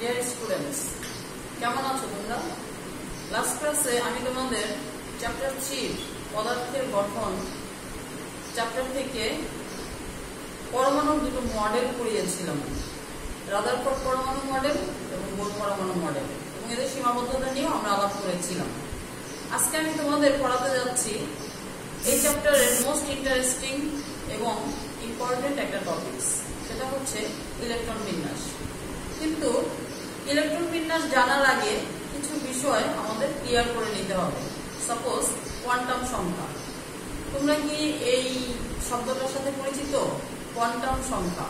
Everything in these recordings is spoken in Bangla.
ডিয়ার স্টুডেন্টস, কেমন আছো তোমরা? লাস্ট ক্লাসে আমি তোমাদের চ্যাপ্টার 3 পদার্থের গঠন চ্যাপ্টার থেকে পরমাণুর দুটো মডেল পড়িয়েছিলাম, রাদারফোর্ড পরমাণু মডেল এবং বোর পরমাণু মডেল, এবং এদের সীমাবদ্ধতা নিয়েও আমরা আলাপ করেছিলাম। আজকে আমি তোমাদের পড়াতে যাচ্ছি এই চ্যাপ্টারের মোস্ট ইন্টারেস্টিং এবং ইম্পর্টেন্ট একটা টপিকস, সেটা হচ্ছে ইলেকট্রন বিন্যাস। কিন্তু ইলেকট্রন বিন্যাস জানার আগে কিছু বিষয় আমাদের ক্লিয়ার করে নিতে হবে। সাপোজ কোয়ান্টাম সংখ্যা, তোমরা কি এই শব্দটার সাথে পরিচিত? কোয়ান্টাম সংখ্যা।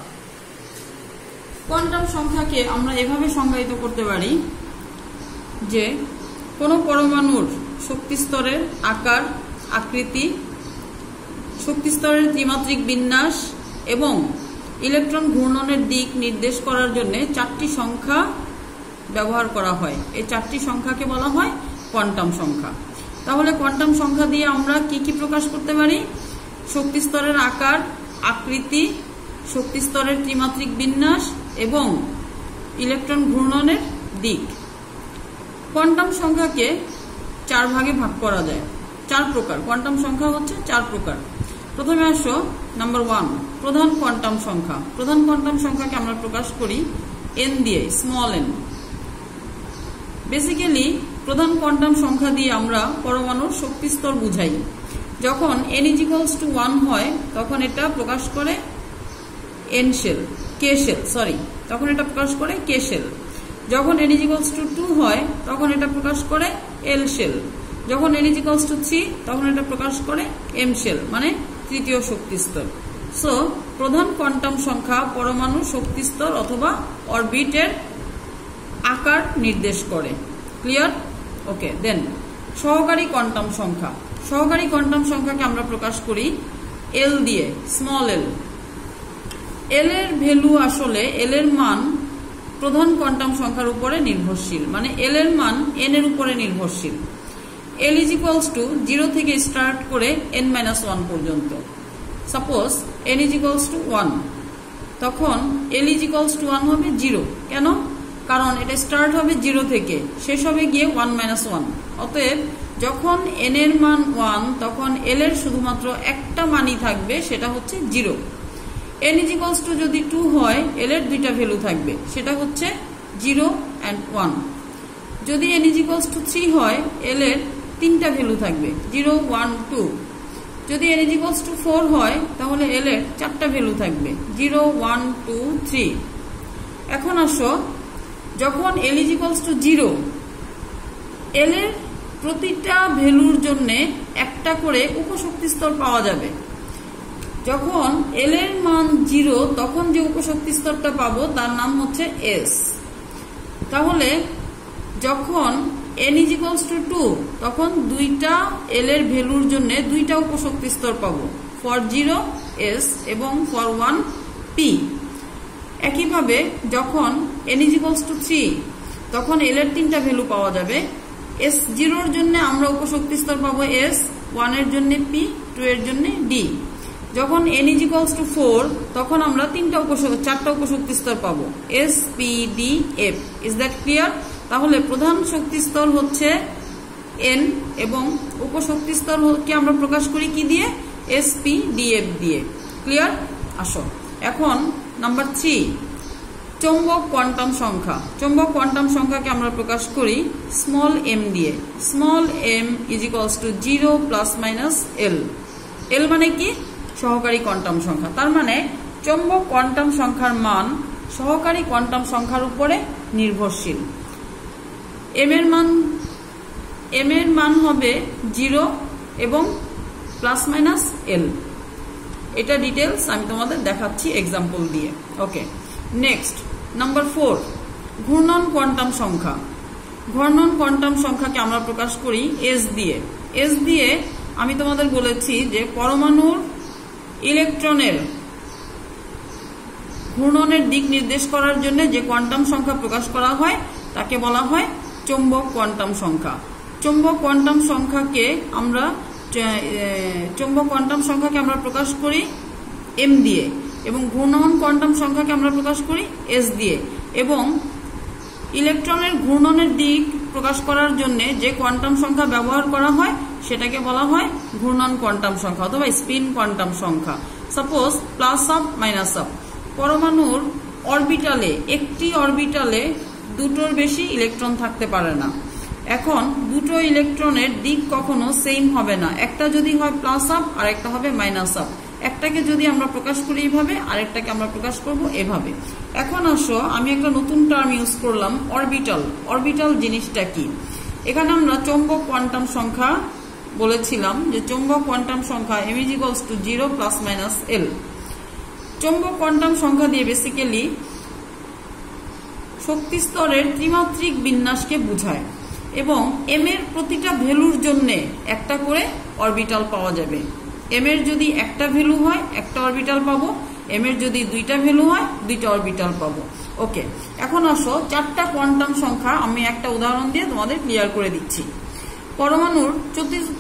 কোয়ান্টাম সংখ্যাকে আমরা এভাবে সংজ্ঞায়িত করতে পারি যে কোনো পরমাণুর শক্তি স্তরের আকার, আকৃতি, শক্তি স্তরের ত্রিমাত্রিক বিন্যাস এবং ইলেকট্রন ঘূর্ণনের দিক নির্দেশ করার জন্য 4টি সংখ্যা ব্যবহার করা হয়। এই 4টি সংখ্যাকে বলা হয় কোয়ান্টাম সংখ্যা। তাহলে কোয়ান্টাম সংখ্যা দিয়ে আমরা কি কি প্রকাশ করতে পারি? শক্তি স্তরের আকার, আকৃতি, শক্তি স্তরের ত্রিমাত্রিক বিন্যাস এবং ইলেকট্রন ঘূর্ণনের দিক। কোয়ান্টাম সংখ্যাকে 4 ভাগে ভাগ করা যায়, 4 প্রকার। কোয়ান্টাম সংখ্যা হচ্ছে 4 প্রকার। প্রথমে আসো নাম্বার 1, প্রধান কোয়ান্টাম সংখ্যা। প্রধান কোয়ান্টাম সংখ্যাকে আমরা প্রকাশ করি n দিয়ে, স্মল n। বেসিক্যালি প্রধান কোয়ান্টাম সংখ্যা দিয়ে আমরা পরমাণুর শক্তি স্তর বুঝাই। যখন n = 1 হয় তখন এটা প্রকাশ করে n শেল, k শেল, তখন এটা প্রকাশ করে k শেল। যখন n = 2 হয় তখন এটা প্রকাশ করে l শেল। যখন n = 3 তখন এটা প্রকাশ করে m শেল, মানে তৃতীয় শক্তি স্তর। সো প্রধান কোয়ান্টাম সংখ্যা পরমাণু শক্তি স্তর অথবা অরবিটের আকার নির্দেশ করে। ক্লিয়ার? ওকে। দেন সহকারী কোয়ান্টাম সংখ্যা। সহকারী কোয়ান্টাম সংখ্যাকে আমরা প্রকাশ করি l দিয়ে, স্মল l। l এর ভ্যালু, আসলে l এর মান প্রধান কোয়ান্টাম সংখ্যার উপরে নির্ভরশীল, মানে l এর মান n এর উপরে নির্ভরশীল। l = 0 থেকে স্টার্ট করে n-1 পর্যন্ত। সাপোজ n = 1, তখন l = 1 হবে 0। কেন? কারণ এটা স্টার্ট হবে 0 থেকে, শেষ হবে গিয়ে 1-1। অতএব যখন n এর মান 1 তখন l এর শুধুমাত্র একটা মানই থাকবে, সেটা হচ্ছে 0। n = যদি 2 হয় l এর দুইটা ভ্যালু থাকবে, সেটা হচ্ছে 0 and 1। যদি n = 3 হয় l এর 3টা ভ্যালু থাকবে, 0, 1, 2। যদি n = 4 হয় তাহলে l এর 4টা ভ্যালু থাকবে, 0, 1, 2, 3। এখন আসো, যখন l = 0, l এর প্রতিটা ভ্যালুর জন্য একটা করে উপশক্তি স্তর পাওয়া যাবে। যখন l এর মান 0 তখন যে উপশক্তি স্তরটা পাবো তার নাম হচ্ছে s। তাহলে যখন n = 2 তখন দুইটা l এর ভ্যালুর জন্য দুইটা উপশক্তি স্তর পাবো, ফর 0 s এবং ফর 1 p। একইভাবে যখন n = 3 তখন l এর 3টা ভ্যালু পাওয়া যাবে। s0 এর জন্য আমরা উপশক্তি স্তর পাবো s, 1 এর জন্য p, 2 এর জন্য d। যখন n = 4 তখন আমরা 4টা উপশক্তি স্তর পাবো, s, p, d, f। Is that clear? তাহলে প্রধান শক্তি স্তর হচ্ছে n এবং উপশক্তি স্তরকে আমরা প্রকাশ করি কি দিয়ে? s, p, d, f দিয়ে। ক্লিয়ার? আসো এখন নাম্বার 3, চৌম্বক কোয়ান্টাম সংখ্যা। চৌম্বক কোয়ান্টাম সংখ্যাকে আমরা প্রকাশ করি স্মল m দিয়ে। Small m = 0 ± l। l মানে কি? সহকারী কোয়ান্টাম সংখ্যা। তার মানে চৌম্বক কোয়ান্টাম সংখ্যার মান সহকারী কোয়ান্টাম সংখ্যার উপরে নির্ভরশীল। m এর মান হবে 0 এবং ± l। এটা ডিটেলস আমি তোমাদের দেখাচ্ছি এক্সাম্পল দিয়ে। ওকে, নেক্সট নাম্বার 4, ঘূর্ণন কোয়ান্টাম সংখ্যা। ঘূর্ণন কোয়ান্টাম সংখ্যাকে আমরা প্রকাশ করি s দিয়ে। s দিয়ে আমি তোমাদের বলেছি যে পরমাণুর ইলেকট্রনের ঘূর্ণনের দিক নির্দেশ করার জন্য যে কোয়ান্টাম সংখ্যা প্রকাশ করা হয় তাকে বলা হয় চৌম্বক কোয়ান্টাম সংখ্যা। চৌম্বক কোয়ান্টাম সংখ্যাকে আমরা প্রকাশ করি m দিয়ে, এবং ঘূর্ণন কোয়ান্টাম সংখ্যাকে আমরা প্রকাশ করি s দিয়ে। এবং ইলেকট্রনের ঘূর্ণনের দিক প্রকাশ করার জন্য যে কোয়ান্টাম সংখ্যা ব্যবহার করা হয় সেটাকে বলা হয় ঘূর্ণন কোয়ান্টাম সংখ্যা অথবা স্পিন কোয়ান্টাম সংখ্যা। Suppose plus up minus up, পরমাণুর অরবিটালে একটি অরবিটালে দুটোর বেশি ইলেকট্রন থাকতে পারে না। এখন দুটো ইলেকট্রনের দিক কখনো সেম হবে না, একটা যদি হয় প্লাস আপ আর একটা হবে মাইনাস আপ। একটাকে যদি আমরা প্রকাশ করি এইভাবে, আরেকটাকে আমরা প্রকাশ করব এভাবে। এখন আসো আমি একটা নতুন টার্ম ইউজ করলাম, অরবিটাল। অরবিটাল জিনিসটা কি? এখানে আমরা চৌম্বক কোয়ান্টাম সংখ্যা বলেছিলাম যে চৌম্বক কোয়ান্টাম সংখ্যা m = 0 ± L। চৌম্বক কোয়ান্টাম সংখ্যা দিয়ে বেসিক্যালি শক্তি স্তরের ত্রিমাত্রিক বিন্যাসকে বোঝায় এবং m এর প্রতিটা ভ্যালুর জন্য একটা করে অরবিটাল পাওয়া যাবে। m এর যদি একটা ভ্যালু হয় একটা অরবিটাল পাবো, m এর যদি দুইটা ভ্যালু হয় দুইটা অরবিটাল পাবো। ওকে, এখন আসো চারটা কোয়ান্টাম সংখ্যা আমি একটা উদাহরণ দিয়ে তোমাদের ক্লিয়ার করে দিচ্ছি। পরমাণুর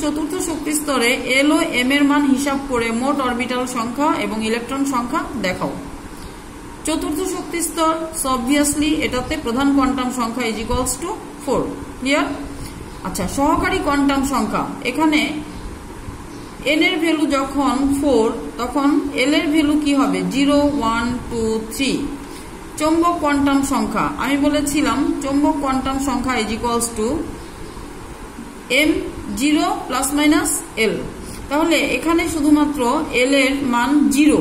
চতুর্থ শক্তি স্তরে L ও m এর মান হিসাব করে মোট অরবিটাল সংখ্যা এবং ইলেকট্রন সংখ্যা দেখাও। চতুর্থ শক্তি স্তর, অবভিয়াসলি এটাতে প্রধান কোয়ান্টাম সংখ্যা = 4। ক্লিয়ার? আচ্ছা, সহকারী কোয়ান্টাম সংখ্যা, এখানে n এর ভ্যালু যখন 4 তখন l এর ভ্যালু কি হবে? 0 1 2 3। চৌম্বক কোয়ান্টাম সংখ্যা আমি বলেছিলাম চৌম্বক কোয়ান্টাম সংখ্যা = m0 ± L। তাহলে এখানে শুধুমাত্র L এর মান 0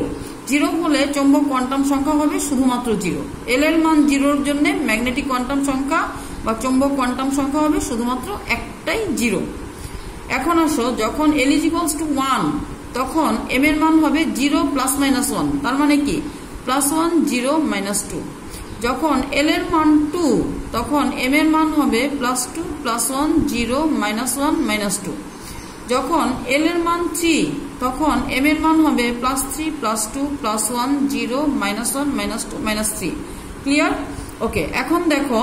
হলে চৌম্বক কোয়ান্টাম সংখ্যা হবে শুধুমাত্র 0। L এর মান 0 এর জন্য ম্যাগনেটিক কোয়ান্টাম সংখ্যা বা চৌম্বক কোয়ান্টাম সংখ্যা হবে শুধুমাত্র একটাই 0। এখন আসো যখন L = 1 তখন m এর মান হবে 0 ± 1, তার মানে কি +1 0 -2। যখন L এর মান 2 তখন m এর মান হবে +2 +1 0 -1 -2। যখন L এর মান 3 তখন m এর মান হবে +3 +2 +1 0 -1 -2 -3। ক্লিয়ার? ওকে, এখন দেখো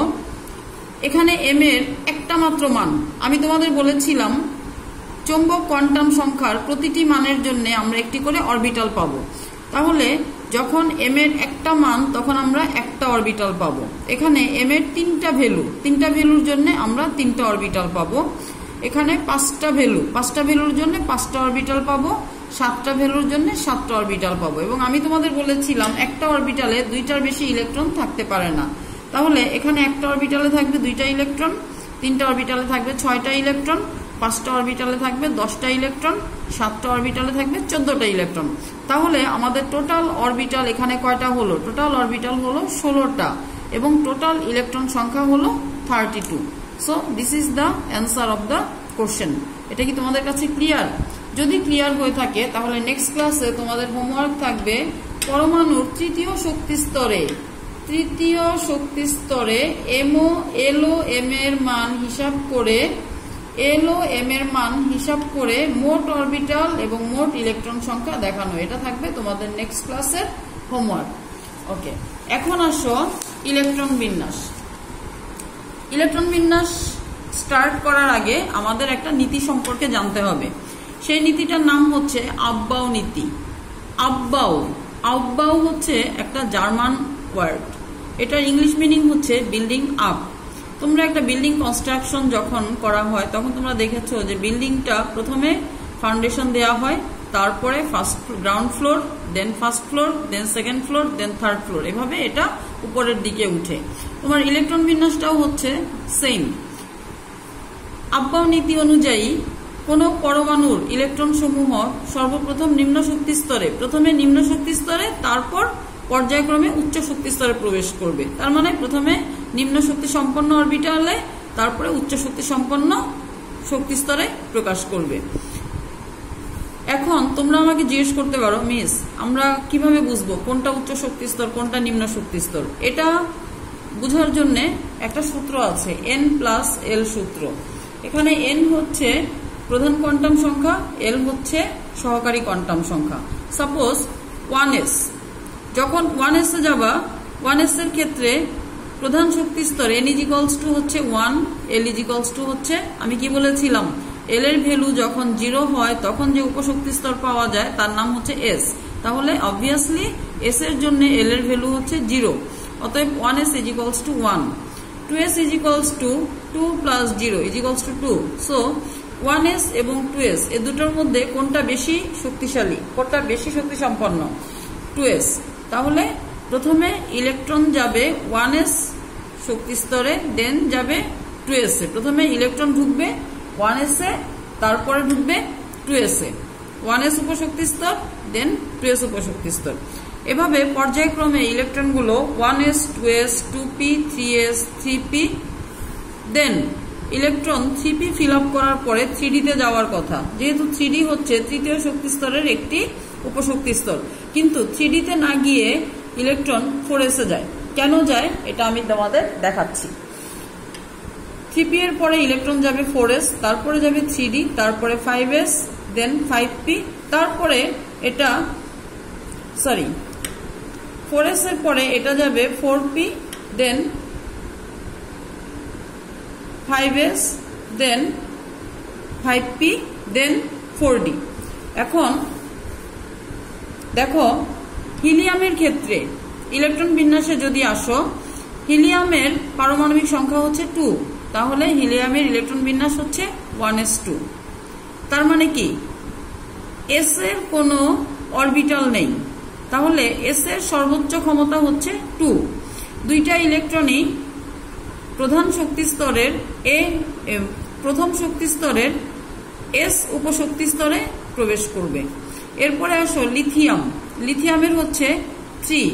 এখানে m এর একটা মাত্র মান। আমি তোমাদের বলেছিলাম চৌম্বক কোয়ান্টাম সংখ্যার প্রতিটি মানের জন্য আমরা একটি করে অরবিটাল পাবো। তাহলে যখন m এর একটা মান তখন আমরা একটা অরবিটাল পাবো। এখানে m এর তিনটা ভ্যালুর জন্য আমরা তিনটা অরবিটাল পাবো। এখানে পাঁচটা ভ্যালুর জন্য পাঁচটা অরবিটাল পাবো, সাতটা ভ্যালুর জন্য সাতটা অরবিটাল পাবো। এবং আমি তোমাদের বলেছিলাম একটা অরবিটালে দুইটার বেশি ইলেকট্রন থাকতে পারে না। তাহলে এখানে একটা অরবিটালে থাকবে দুইটা ইলেকট্রন, তিনটা অরবিটালে থাকবে 6টা ইলেকট্রন, পাঁচটা অরবিটালে থাকবে 10টা ইলেকট্রন, সাতটা অরবিটালে থাকবে 14টা ইলেকট্রন। তাহলে আমাদের টোটাল অরবিটাল এখানে কয়টা হলো? টোটাল অরবিটাল হলো 16টা এবং টোটাল ইলেকট্রন সংখ্যা হলো 32। So this is the answer of the question. এটা কি তোমাদের কাছে ক্লিয়ার? যদি ক্লিয়ার হয়ে থাকে তাহলে নেক্সট ক্লাসে তোমাদের হোমওয়ার্ক থাকবে পরমাণুর তৃতীয় শক্তি স্তরে m ও l ও m এর মান হিসাব করে মোট অরবিটাল এবং মোট ইলেকট্রন সংখ্যা দেখানো। এটা থাকবে তোমাদের নেক্সট ক্লাসের হোমওয়ার্ক। ওকে, এখন আসো ইলেকট্রন বিন্যাস স্টার্ট করার আগে আমাদের একটা নীতি সম্পর্কে জানতে হবে। সেই নীতিটার নাম হচ্ছে আব্বাউ নীতি। আব্বাউ হচ্ছে একটা জার্মান ওয়ার্ড, এটার ইংলিশ মিনিং হচ্ছে বিল্ডিং আপ। তোমরা একটা বিল্ডিং কনস্ট্রাকশন যখন করা হয় তখন তোমরা দেখেছো যে বিল্ডিংটা প্রথমে ফাউন্ডেশন দেওয়া হয়, তারপরে ground floor, then first floor, then second floor, then third floor, এভাবে এটা উপরের দিকে উঠে। তোমার ইলেকট্রন বিন্যাসটাও হচ্ছে সেম। আব্বাউ নীতি অনুযায়ী কোন পরমাণুর ইলেকট্রন সমূহ সর্বপ্রথম প্রথমে নিম্ন শক্তি স্তরে তারপর পর্যায়ক্রমে উচ্চ শক্তি স্তরে প্রবেশ করবে। তার মানে প্রথমে নিম্ন শক্তি সম্পন্ন অরবিটালে তারপরে উচ্চ শক্তি সম্পন্ন শক্তি স্তরে প্রকাশ করবে। এখন তোমরা আমাকে জিজ্ঞেস করতে পারো, মিস আমরা কিভাবে বুঝবো কোনটা উচ্চ শক্তি স্তর কোনটা নিম্ন শক্তি স্তর? এটা বোঝার জন্য একটা সূত্র আছে, n+l সূত্র। এখানে n হচ্ছে প্রধান কোয়ান্টাম সংখ্যা, l হচ্ছে সহকারী কোয়ান্টাম সংখ্যা। সাপোজ 1s, যখন 1s এ যাবা, 1s এর ক্ষেত্রে প্রধান শক্তি স্তর n = হচ্ছে 1, l = হচ্ছে, আমি কি বলেছিলাম, l এর ভ্যালু যখন 0 হয় তখন যে উপশক্তি স্তর পাওয়া যায় তার নাম হচ্ছে s। তাহলে অবভিয়াসলি s এর জন্য l এর ভ্যালু হচ্ছে 0, অতএব 1s = 1। 2s is equals to 2 plus 0 is equals to 2. So 1s এবং 2s এই দুটোর মধ্যে কোনটা বেশি শক্তিশালী, কোনটা বেশি শক্তি সম্পন্ন? 2s। তাহলে প্রথমে ইলেকট্রন যাবে 1s শক্তি স্তরে, দেন যাবে 2s এ। প্রথমে ইলেকট্রন ঢুকবে 1s এ, তারপরে ঢুকবে 2s এ। 1s উপশক্তি স্তর, দেন 2s উপশক্তি স্তর। এভাবে পর্যায়ক্রমে ইলেকট্রনগুলো 1s 2s 2p 3s 3p, দেন ইলেকট্রন 3p ফিল আপ করার পরে 3d তে যাওয়ার কথা। যেহেতু 3d হচ্ছে তৃতীয় শক্তি স্তরের একটি উপশক্তি স্তর, কিন্তু 3d তে না গিয়ে ইলেকট্রন 4s এ যায়। কেন যায় এটা আমি তোমাদের দেখাচ্ছি। 3p এর পরে ইলেকট্রন যাবে 4s, তারপরে যাবে 3d, তারপরে 5s, দেন 5p, তারপরে এটা 4s এর পরে এটা যাবে 4p, দেন 5s, দেন 5p, দেন 4d। এখন দেখো হিলিয়ামের ক্ষেত্রে ইলেকট্রন বিন্যাসে যদি আসো, হিলিয়ামের পারমাণবিক সংখ্যা হচ্ছে 2, তাহলে হিলিয়ামের ইলেকট্রন বিন্যাস হচ্ছে 1s2। তার মানে কি s এর কোনো অরবিটাল নেই, তাহলে s এর সর্বোচ্চ ক্ষমতা হচ্ছে 2। দুইটা ইলেকট্রনই প্রধান শক্তি স্তরের প্রথম শক্তি স্তরের s উপশক্তি স্তরে প্রবেশ করবে। এরপরে আসো লিথিয়াম। লিথিয়ামের হচ্ছে 3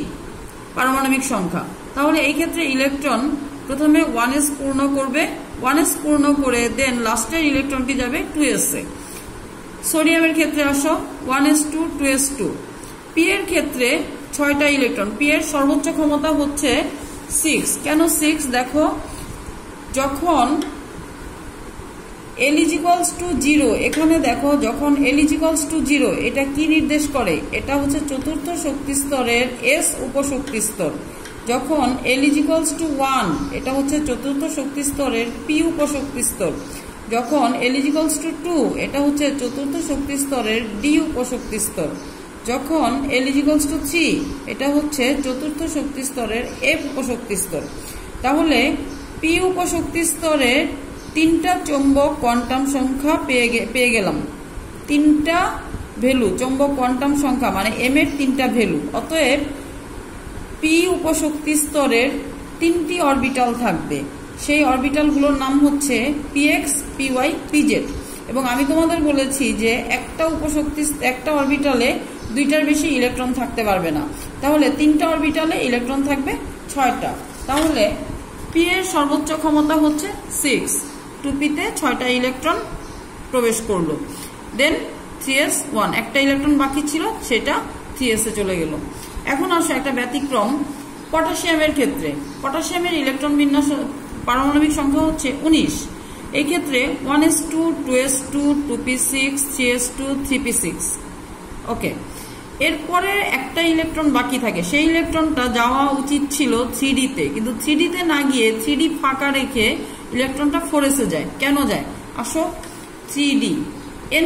পারমাণবিক সংখ্যা, তাহলে এই ক্ষেত্রে ইলেকট্রন প্রথমে 1s পূর্ণ করবে, 1s পূর্ণ করে দেন লাস্টের ইলেকট্রনটি যাবে 2s এ। সোডিয়ামের ক্ষেত্রে আসো 1s2 2s2। p এর ক্ষেত্রে 6টা ইলেকট্রন, p এর সর্বোচ্চ ক্ষমতা হচ্ছে 6। কেন 6? দেখো যখন L = 0, এখানে দেখো যখন L = 0 এটা কি নির্দেশ করে? এটা হচ্ছে চতুর্থ শক্তি স্তরের s উপশক্তি স্তর। যখন L = 1 এটা হচ্ছে চতুর্থ শক্তি স্তরের p উপশক্তি স্তর। যখন L = 2 এটা হচ্ছে চতুর্থ শক্তি স্তরের d উপশক্তি স্তর। যখন L = 3 এটা হচ্ছে চতুর্থ শক্তি স্তরের f উপশক্তি স্তর। তাহলে p উপশক্তি স্তরে 3টা চৌম্বক কোয়ান্টাম সংখ্যা পেয়ে গেলাম, 3টা ভ্যালু চৌম্বক কোয়ান্টাম সংখ্যা মানে m এর 3টা ভ্যালু। অতএব p উপশক্তি স্তরের 3টি অরবিটাল থাকবে, সেই অরবিটালগুলোর নাম হচ্ছে px py pz। এবং আমি তোমাদের বলেছি যে একটা অরবিটালে 2টার বেশি ইলেকট্রন থাকতে পারবে না, তাহলে 3টা অরবিটালে ইলেকট্রন থাকবে 6টা। তাহলে p এর সর্বোচ্চ ক্ষমতা হচ্ছে 6, 2p তে 6টা ইলেকট্রন প্রবেশ করলো। দেন 3s1 একটা ইলেকট্রন বাকি ছিল, সেটা 3s এ চলে গেল। এখন আসো একটা ব্যতিক্রম পটাশিয়ামের ক্ষেত্রে। পটাশিয়ামের ইলেকট্রন বিন্যাস পারমাণবিক সংখ্যা হচ্ছে 19। এই ক্ষেত্রে 1s2 2s2 2p6 3s2 3p6। ওকে, এরপরে একটা ইলেকট্রন বাকি থাকে, সেই ইলেকট্রনটা যাওয়া উচিত ছিল 3d তে, কিন্তু 3d তে না গিয়ে 3d ফাঁকা রেখে ইলেকট্রনটা 4s এ যায়। কেন যায়? আসো 3d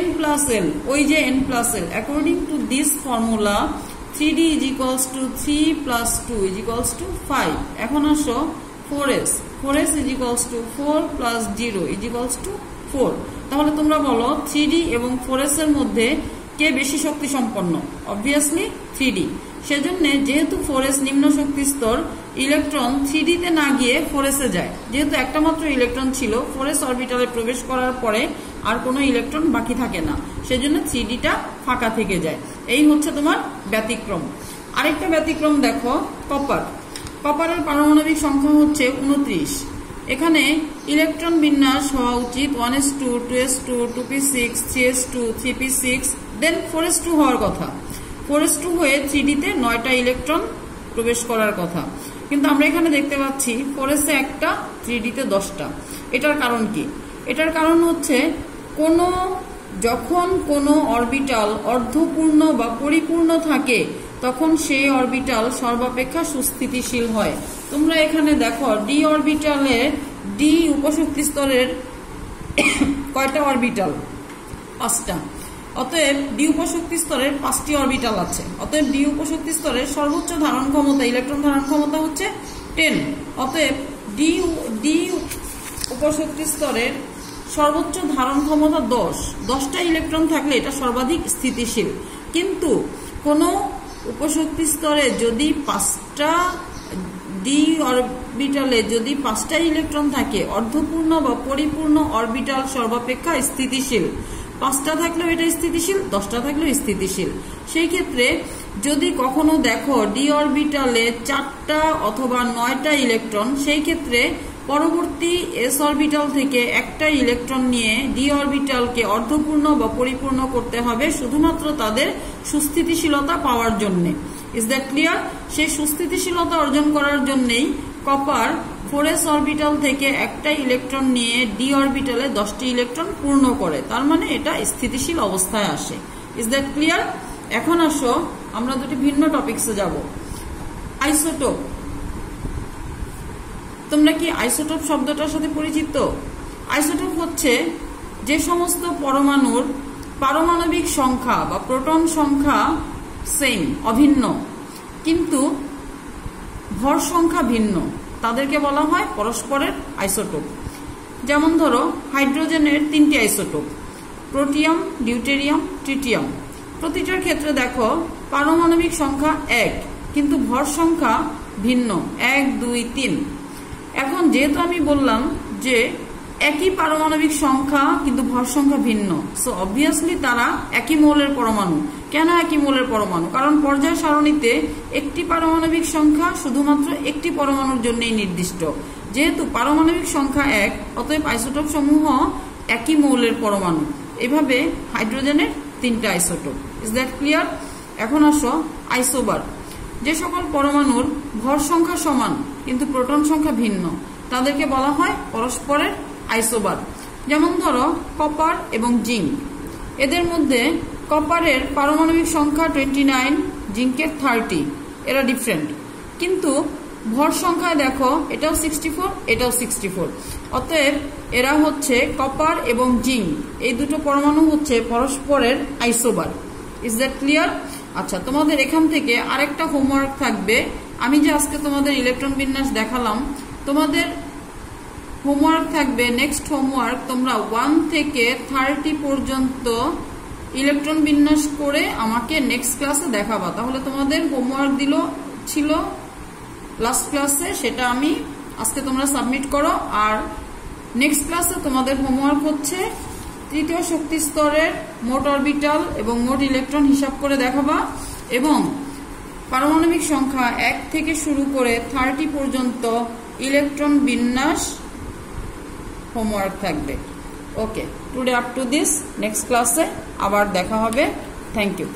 n+l, ওই যে n+l, according to this formula 3d = 3 + 2 = 5। এখন আসো 4s, 4s = 4 + 0 = 4। তাহলে তোমরা বলো 3d এবং 4s এর মধ্যে কে বেশি শক্তি সম্পন্ন? Obviously 3d। সেজন্য যেহেতু 4s নিম্ন শক্তি স্তর, ইলেকট্রন 3d তে না গিয়ে 4s এ যায়। যেহেতু একটা মাত্র ইলেকট্রন ছিল, 4s অরবিটালে প্রবেশ করার পরে আর কোনো ইলেকট্রন বাকি থাকে না, সেজন্য 3d টা ফাঁকা থেকে যায়। এই হচ্ছে তোমার ব্যতিক্রম। আরেকটা ব্যতিক্রম দেখো কপার। কপারের পারমাণবিক সংখ্যা হচ্ছে 29। এখানে ইলেকট্রন বিন্যাস হওয়া উচিত 1s2 2s2 2p6 3s2 3p6, দেন 4s2 হওয়ার কথা। 4s2 হয়ে 3d তে 9টা ইলেকট্রন প্রবেশ করার কথা, কিন্তু আমরা এখানে দেখতে পাচ্ছি 4s এ একটা, 3d তে 10টা। এটার কারণ কি? এটার কারণ হচ্ছে যখন কোনো অরবিটাল অর্ধপূর্ণ বা পরিপূর্ণ থাকে, তখন সেই অরবিটাল সর্বাপেক্ষা সুস্থিতিশীল হয়। তোমরা এখানে দেখো d অরবিটালে d উপশক্তি স্তরের কয়টা অরবিটাল? 5টা। অতএব d উপশক্তি স্তরের 5টি অরবিটাল আছে। অতএব d উপশক্তি স্তরের সর্বোচ্চ ধারণ ক্ষমতা, ইলেকট্রন ধারণ ক্ষমতা হচ্ছে 10। অতএব d ডি উপশক্তি স্তরের সর্বোচ্চ ধারণ ক্ষমতা 10টা ইলেকট্রন থাকলে এটা সর্বাধিক স্থিতিশীল। কিন্তু কোনো উপশক্তি স্তরে যদি 5টা ডি অরবিটালে যদি 5টা ইলেকট্রন থাকে, অর্ধপূর্ণ বা পরিপূর্ণ অরবিটাল সর্বাপেক্ষা স্থিতিশীল। 5টা থাকলেও এটা স্থিতিশীল, 10টা থাকলেও স্থিতিশীল। সেই ক্ষেত্রে যদি কখনো দেখো ডি অরবিটালে 4টা অথবা 9টা ইলেকট্রন, সেই ক্ষেত্রে পরবর্তী এস অরবিটাল থেকে একটা ইলেকট্রন নিয়ে ডি অরবিটালকে অর্ধপূর্ণ বা পরিপূর্ণ করতে হবে শুধুমাত্র তাদের সুস্থিতিশীলতা পাওয়ার জন্য। Is that clear? সেই সুস্থিতিশীলতা অর্জন করার জন্যই কপার 4s অরবিটাল থেকে একটা ইলেকট্রন নিয়ে ডি অরবিটালে 10টি ইলেকট্রন পূর্ণ করে, তার মানে এটা স্থিতিশীল অবস্থায় আসে। Is that clear? এখন আসো আমরা দুটি ভিন্ন টপিকসে যাব। আইসোটোপ। তোমরা কি আইসোটোপ শব্দটার সাথে পরিচিত? আইসোটোপ হচ্ছে যে সমস্ত পরমাণুর পারমাণবিক সংখ্যা বা প্রোটন সংখ্যা সেম, অভিন্ন, কিন্তু ভর সংখ্যা ভিন্ন, তাদেরকে বলা হয় পরস্পরের আইসোটোপ। যেমন ধরো হাইড্রোজেনের 3টি আইসোটোপ, প্রোটিয়াম, ডিউটেরিয়াম, ট্রিটিয়াম। প্রতিটার ক্ষেত্রে দেখো পারমাণবিক সংখ্যা 1, কিন্তু ভর সংখ্যা ভিন্ন, 1, 2, 3। এখন যেহেতু আমি বললাম যে একই পারমাণবিক সংখ্যা কিন্তু ভর সংখ্যা ভিন্ন, সো অবভিয়াসলি তারা একই মৌলের পরমাণু। কেন একই মৌলের পরমাণু? কারণ পর্যায় সারণীতে একটি পারমাণবিক সংখ্যা শুধুমাত্র একটি পরমাণুর জন্যই নির্দিষ্ট। যেহেতু পারমাণবিক সংখ্যা 1, অতএব আইসোটোপ সমূহ একই মৌলের পরমাণু। এভাবে হাইড্রোজেনের 3টা আইসোটোপ। Is that clear? এখন আসো আইসোবার। যে সকল পরমাণুর ভর সংখ্যা সমান কিন্তু প্রোটন সংখ্যা ভিন্ন, তাদেরকে বলা হয় পরস্পরের আইসোবার। যেমন ধরো কপার এবং জিঙ্ক। এদের মধ্যে কপারের পারমাণবিক সংখ্যা 29, জিঙ্কের 30, এরা ডিফারেন্ট, কিন্তু ভর সংখ্যায় দেখো এটাও 64, এটাও 64। অতএব এরা হচ্ছে কপার এবং জিঙ্ক, এই দুটো পরমাণু হচ্ছে পরস্পরের আইসোবার। Is that clear? আচ্ছা, তোমাদের এখান থেকে আরেকটা হোমওয়ার্ক থাকবে। আমি যে আজকে তোমাদের ইলেকট্রন বিন্যাস দেখালাম, তোমাদের হোমওয়ার্ক থাকবে, নেক্সট হোমওয়ার্ক তোমরা 1 থেকে 30 পর্যন্ত ইলেকট্রন বিন্যাস করে আমাকে নেক্সট ক্লাসে দেখাবা। তাহলে তোমাদের হোমওয়ার্ক ছিল লাস্ট ক্লাসে, সেটা আমি আজকে তোমরা সাবমিট করো। আর নেক্সট ক্লাসে তোমাদের হোমওয়ার্ক হচ্ছে তৃতীয় শক্তি স্তরের মোট অরবিটাল এবং মোট ইলেকট্রন হিসাব করে দেখাবা, এবং পারমাণবিক সংখ্যা 1 থেকে শুরু করে 30 পর্যন্ত ইলেকট্রন বিন্যাস হোমওয়ার্ক থাকবে। Okay, today up to this. Next ক্লাসে আবার দেখা হবে। Thank you.